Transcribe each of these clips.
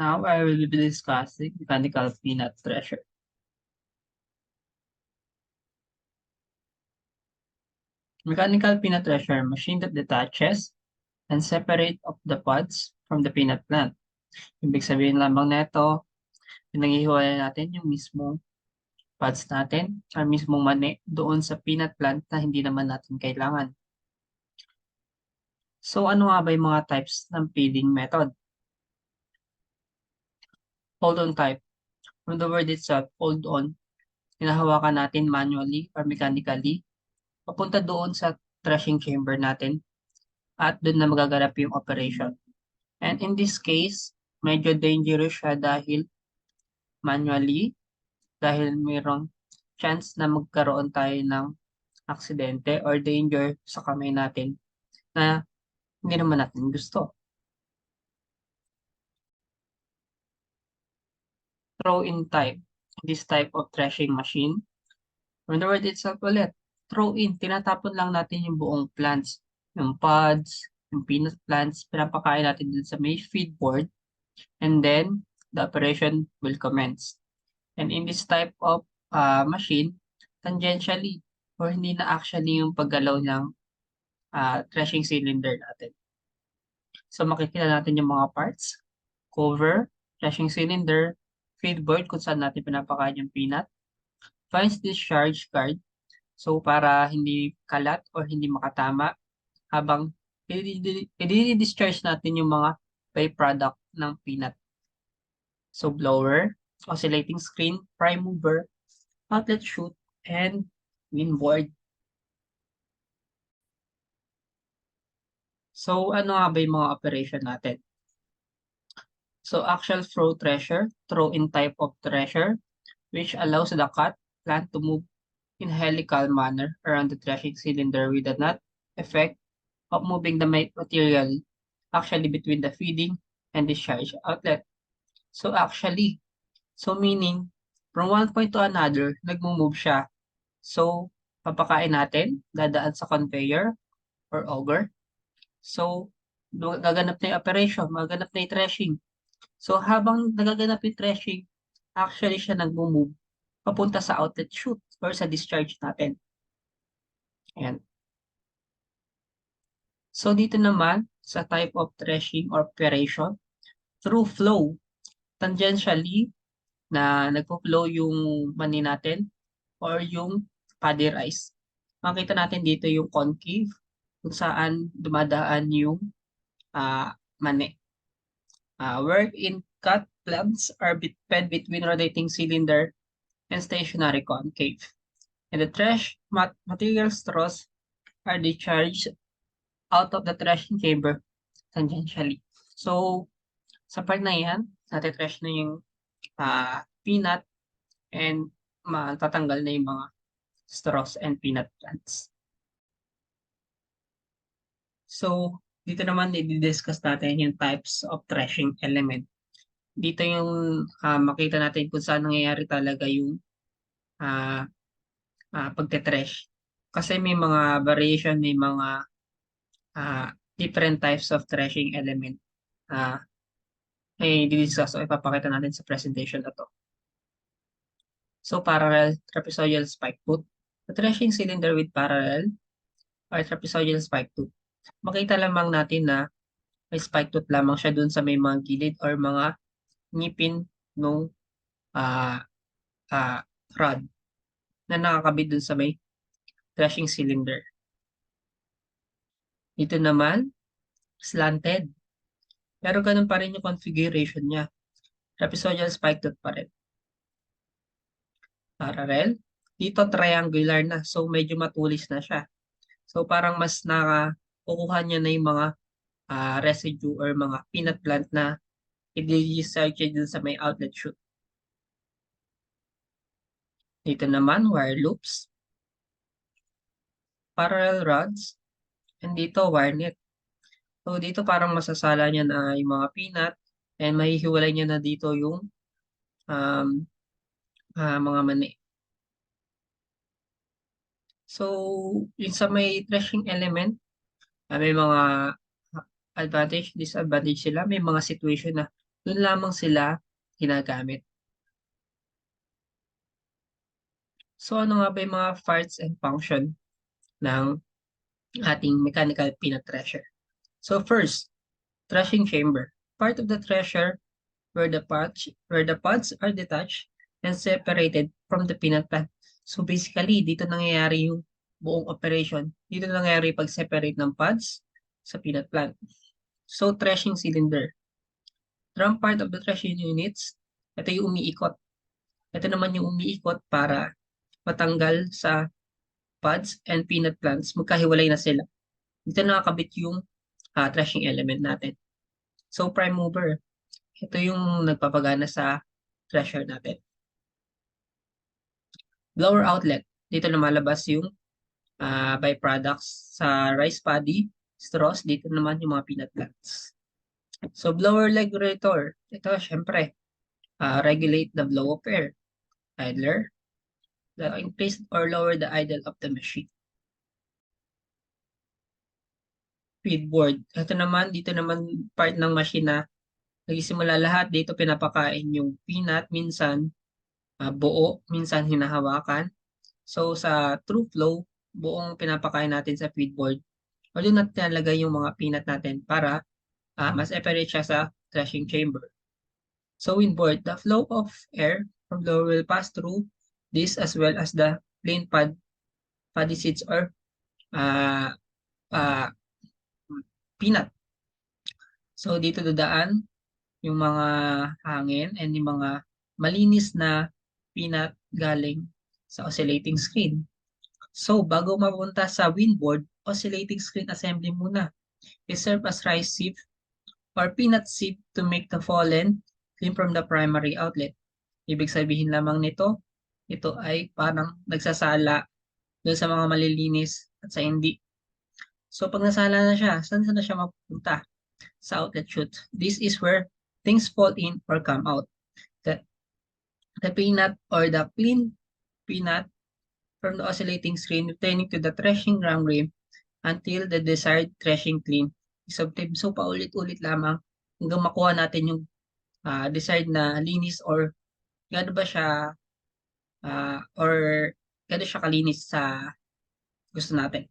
Now I will be discussing mechanical peanut thresher. Mechanical peanut thresher, machine that detaches and separate of the pods from the peanut plant. Ibig sabihin lamang nito, pinaghihiwalay natin yung mismong pods natin or mismong mani doon sa peanut plant na hindi naman natin kailangan. So ano nga ba yung mga types ng peeling method? Hold on type. From the word itself, hold on, hinahawakan natin manually or mechanically papunta doon sa threshing chamber natin at doon na magaganap yung operation. And in this case, medyo dangerous siya dahil manually, dahil mayroong chance na magkaroon tayo ng aksidente or danger sa kamay natin na hindi naman natin gusto. Throw-in type. This type of threshing machine. From the word itself ulit, throw-in. Tinatapon lang natin yung buong plants. Yung pods, yung peanut plants, pinapakain natin dun sa may feed board and then the operation will commence. And in this type of machine, tangentially or hindi na actually yung paggalaw ng threshing cylinder natin. So makikita natin yung mga parts, cover, threshing cylinder, feedboard kung saan natin pinapakain yung peanut, fines discharge guard, so para hindi kalat or hindi makatama habang i-discharge natin yung mga byproduct ng peanut. So blower, oscillating screen, prime mover, outlet chute, and winboard. So ano nga ba yung mga operation natin? So axial flow thresher, throw-in type of thresher, which allows the cut plant to move in helical manner around the threshing cylinder with the net effect of moving the material actually between the feeding and discharge outlet. So actually, so meaning from one point to another, nagmo-move siya. So papakain natin, dadaan sa conveyor or auger. So gaganap na yung operation, magaganap na yung threshing. So habang nagaganap yung threshing, actually siya nagmo-move papunta sa outlet chute or sa discharge natin. Ayan. So dito naman sa type of threshing or operation, through flow, tangentially na nagpo-flow yung mani natin or yung paddy rice. Makita natin dito yung concave kung saan dumadaan yung mani. Wherein cut plugs are fed between rotating cylinder and stationary concave. And the trash material straws are discharged out of the threshing chamber tangentially. So, sa part na yan, natitrash na yung peanut and matatanggal na yung mga straws and peanut plants. So, dito naman i-discuss natin yung types of threshing element. Dito yung makita natin kung saan nangyayari talaga yung pagte-thresh. Kasi may mga variation, may mga different types of threshing element. Ay i-discuss o ipapakita natin sa presentation na to. So, parallel trapezoidal spike tooth. The threshing cylinder with parallel or trapezoidal spike tooth. Makita lamang natin na may spike tooth lamang siya dun sa may mga gilid or mga ngipin ng uh, rod na nakakabit dun sa may threshing cylinder. Dito naman, slanted. Pero ganun pa rin yung configuration niya. Trapezoidal spike tooth pa rin. Parallel. Dito triangular na. So, medyo matulis na siya. So, parang mas kukuha niya na yung mga residue or mga peanut plant na i-discharge dun sa may outlet chute. Dito naman, wire loops. Parallel rods. And dito, wire net. So, dito parang masasala niya na yung mga peanut and mahihiwalay niya na dito yung mga mani. So, yung sa may threshing element, may mga advantage, disadvantage sila. May mga situation na Doon lamang sila ginagamit. So ano nga ba yung mga parts and function ng ating mechanical peanut thresher? So first, threshing chamber. Part of the thresher where the pods are detached and separated from the peanut plant. So basically, dito nangyayari yung buong operation. Dito nangyayari pag-separate ng pods sa peanut plant. So threshing cylinder. Drum part of the threshing units, ito yung umiikot. Ito naman yung umiikot para matanggal sa pods and peanut plants. Magkahiwalay na sila. Dito nakakabit yung threshing element natin. So prime mover, ito yung nagpapagana sa thresher natin. Blower outlet, dito lumalabas yung byproducts sa rice paddy, straws, dito naman yung mga peanut plants. So blower regulator, ito syempre, regulate the flow of air. Idler, increase or lower the idle of the machine. Feedboard, ito naman, dito naman part ng machine na nagsisimula lahat, dito pinapakain yung peanut, minsan buo, minsan hinahawakan. So sa true flow, buong pinapakain natin sa feedboard. O doon natin nalagay yung mga peanut natin para mas separate siya sa threshing chamber. So windboard, the flow of air from blower will pass through this as well as the plain paddy seeds or uh, uh, peanut. So dito dadaan yung mga hangin and yung mga malinis na peanut galing sa oscillating screen. So bago mapunta sa windboard, oscillating screen assembly muna. It serves as rice sieve or peanut sieve to make the fallen clean from the primary outlet. Ibig sabihin lamang nito, ito ay parang nagsasala doon sa mga malilinis at sa hindi. So pag nasala na siya, saan na siya mapupunta? Sa outlet chute. This is where things fall in or come out. The, the peanut or the clean peanut from the oscillating screen returning to the threshing drum rim until the desired threshing clean is obtained. So paulit-ulit lamang hanggang makuha natin yung desired na linis or gano ba siya or gano siya kalinis sa gusto natin.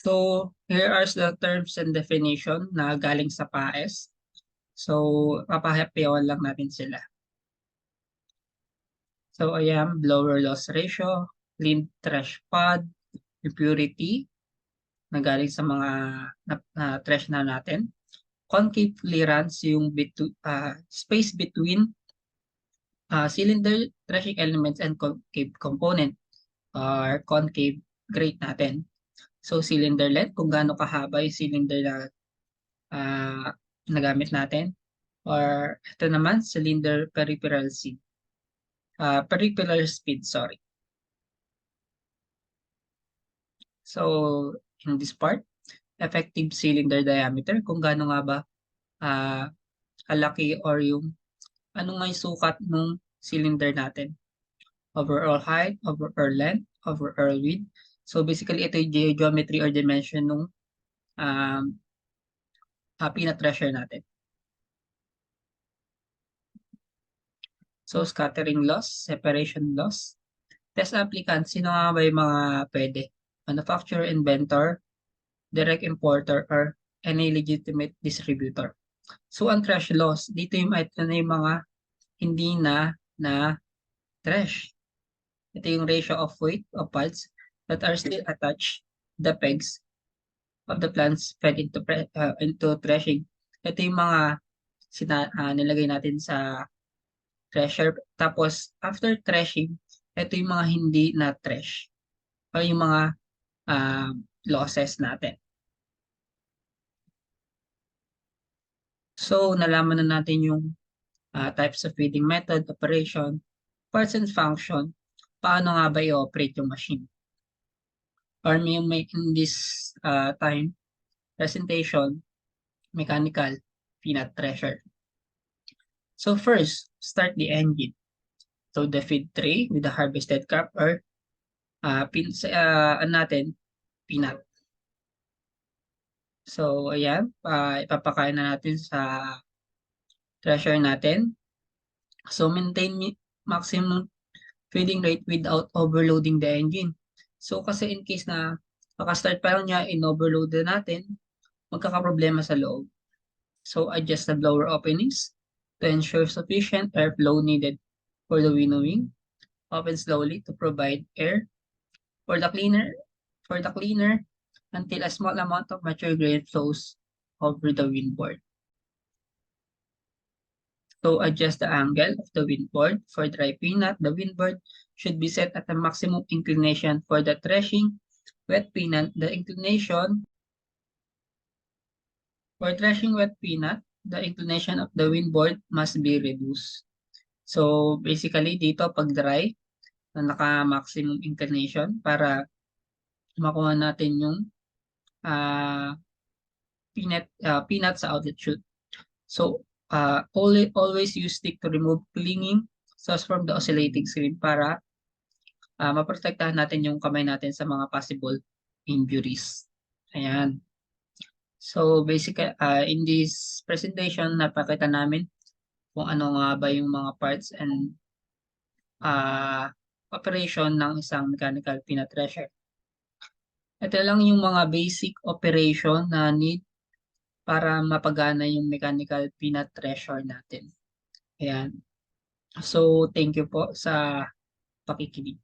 So here are the terms and definition na galing sa PAES. So papahapyawan lang natin sila. So ayan, blower loss ratio, clean trash pod, impurity na galing sa mga trash na natin. Concave clearance, yung space between cylinder threshing elements and concave component or concave grate natin. So cylinder length, kung gaano kahaba yung cylinder na nagamit natin. Or ito naman, cylinder peripheral speed. Sorry. So in this part, effective cylinder diameter, kung gaano nga ba kalaki or yung ano nga yung sukat ng cylinder natin. Overall height, overall length, overall width. So basically, ito yung geometry or dimension ng peanut thresher natin. So scattering loss, separation loss. Test applicant, sino nga ba yung mga pwede? Manufacturer, inventor, direct importer, or any legitimate distributor. So ang thresh loss, dito yung mga hindi na trash. Ito yung ratio of weight of pods that are still attached the pegs of the plants fed into threshing. Ito yung mga nilagay natin sa thresher. Tapos, after threshing, ito yung mga hindi na thresh o yung mga losses natin. So, nalaman na natin yung types of feeding method, operation, parts and function, paano nga ba i-operate yung machine. Or may in this time presentation, mechanical peanut thresher. So first, start the engine. So the feed tray with the harvested crop or natin, peanut. So, ayan, ipapakain na natin sa thresher natin. So, maintain maximum feeding rate without overloading the engine. So, kasi in case na makastart pa lang niya, in-overload na natin, magkakaproblema sa loob. So, adjust the blower openings to ensure sufficient airflow needed for the winnowing. Open slowly to provide air for the cleaner until a small amount of mature grain flows over the windboard. To adjust the angle of the windboard for dry peanut, the windboard should be set at the maximum inclination for the threshing wet peanut. The inclination for threshing wet peanut, the inclination of the windboard must be reduced. So basically dito pag dry, na naka-maximum inclination para makuha natin yung ah, peanut sa outlet chute. So always use stick to remove clinging sauce from the oscillating screen para maprotektahan natin yung kamay natin sa mga possible injuries. Ayan. So in this presentation, napakita namin kung ano nga ba yung mga parts and operation ng isang mechanical peanut thresher. Ito lang yung mga basic operation na need para mapagana yung mechanical peanut thresher natin. Ayan. So, thank you po sa pakikinig.